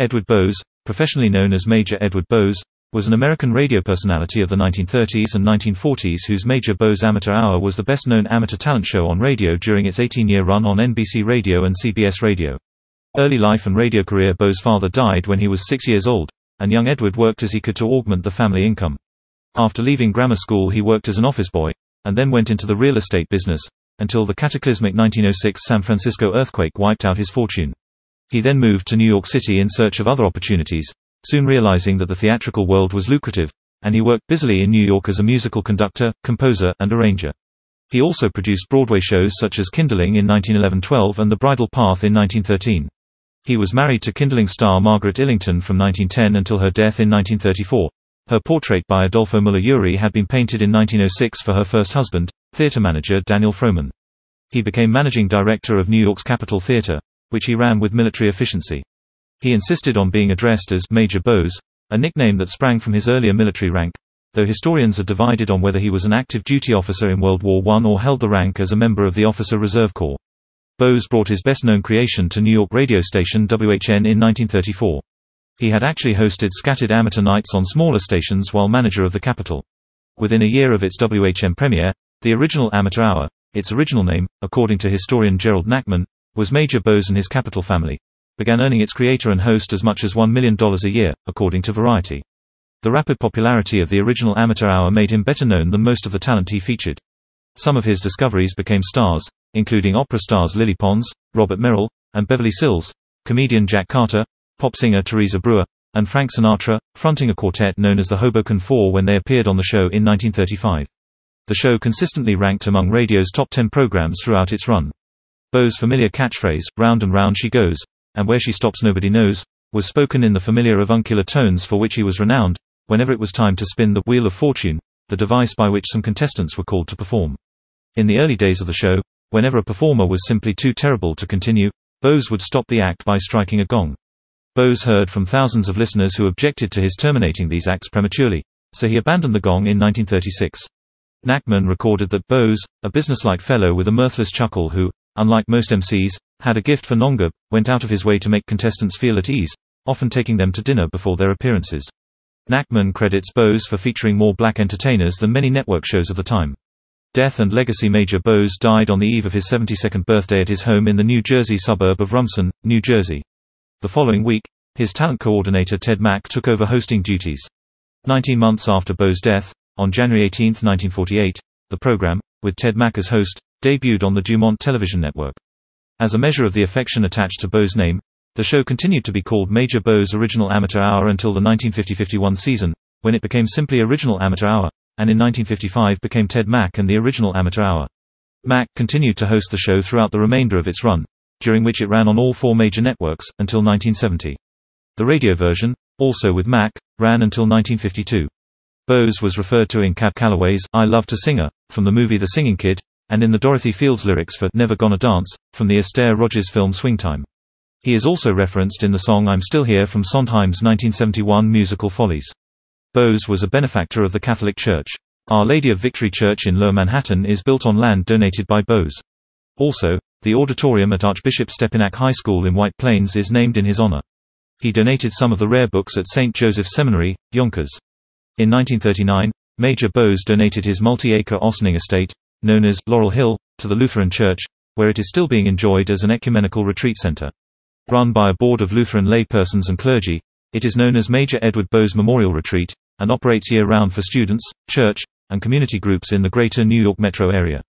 Edward Bose, professionally known as Major Edward Bose, was an American radio personality of the 1930s and 1940s whose Major Bose Amateur Hour was the best-known amateur talent show on radio during its 18-year run on NBC Radio and CBS Radio. Early life and radio career. Bose's father died when he was 6 years old, and young Edward worked as he could to augment the family income. After leaving grammar school he worked as an office boy, and then went into the real estate business, until the cataclysmic 1906 San Francisco earthquake wiped out his fortune. He then moved to New York City in search of other opportunities, soon realizing that the theatrical world was lucrative, and he worked busily in New York as a musical conductor, composer, and arranger. He also produced Broadway shows such as Kindling in 1911-12 and The Bridal Path in 1913. He was married to Kindling star Margaret Illington from 1910 until her death in 1934. Her portrait by Adolfo Müller-Ury had been painted in 1906 for her first husband, theater manager Daniel Frohman. He became managing director of New York's Capitol Theater, which he ran with military efficiency. He insisted on being addressed as Major Bose, a nickname that sprang from his earlier military rank, though historians are divided on whether he was an active duty officer in World War I or held the rank as a member of the Officer Reserve Corps. Bose brought his best-known creation to New York radio station WHN in 1934. He had actually hosted scattered amateur nights on smaller stations while manager of the Capitol. Within a year of its WHN premiere, the original Amateur Hour, its original name, according to historian Gerald Nachman, was Major Bose and His Capitol Family, began earning its creator and host as much as $1 million a year, according to Variety. The rapid popularity of the original Amateur Hour made him better known than most of the talent he featured. Some of his discoveries became stars, including opera stars Lily Pons, Robert Merrill, and Beverly Sills, comedian Jack Carter, pop singer Teresa Brewer, and Frank Sinatra, fronting a quartet known as the Hoboken Four when they appeared on the show in 1935. The show consistently ranked among radio's top 10 programs throughout its run. Bose's familiar catchphrase, "Round and round she goes, and where she stops nobody knows," was spoken in the familiar avuncular tones for which he was renowned, whenever it was time to spin the Wheel of Fortune, the device by which some contestants were called to perform. In the early days of the show, whenever a performer was simply too terrible to continue, Bose would stop the act by striking a gong. Bose heard from thousands of listeners who objected to his terminating these acts prematurely, so he abandoned the gong in 1936. Nachman recorded that Bose, a businesslike fellow with a mirthless chuckle who, unlike most MCs, had a gift for nongab, went out of his way to make contestants feel at ease, often taking them to dinner before their appearances. Nachman credits Bose for featuring more black entertainers than many network shows of the time. Death and legacy. Major Bose died on the eve of his 72nd birthday at his home in the New Jersey suburb of Rumson, New Jersey. The following week, his talent coordinator Ted Mack took over hosting duties. 19 months after Bose's death, on January 18, 1948, the program, with Ted Mack as host, debuted on the Dumont television network. As a measure of the affection attached to Bose's name, the show continued to be called Major Bose Original Amateur Hour until the 1950-51 season, when it became simply Original Amateur Hour, and in 1955 became Ted Mack and the Original Amateur Hour. Mack continued to host the show throughout the remainder of its run, during which it ran on all four major networks, until 1970. The radio version, also with Mack, ran until 1952. Bose was referred to in Cab Calloway's "I Love to Singer" from the movie The Singing Kid, and in the Dorothy Fields lyrics for "Never Gonna Dance" from the Esther Rogers film Swingtime. He is also referenced in the song "I'm Still Here" from Sondheim's 1971 musical Follies. Bose was a benefactor of the Catholic Church. Our Lady of Victory Church in Lower Manhattan is built on land donated by Bose. Also, the auditorium at Archbishop Stepinac High School in White Plains is named in his honor. He donated some of the rare books at St. Joseph Seminary, Yonkers. In 1939, Major Bose donated his multi-acre Ossining estate, known as Laurel Hill, to the Lutheran Church, where it is still being enjoyed as an ecumenical retreat center. Run by a board of Lutheran laypersons and clergy, it is known as Major Edward Bose Memorial Retreat, and operates year-round for students, church, and community groups in the greater New York metro area.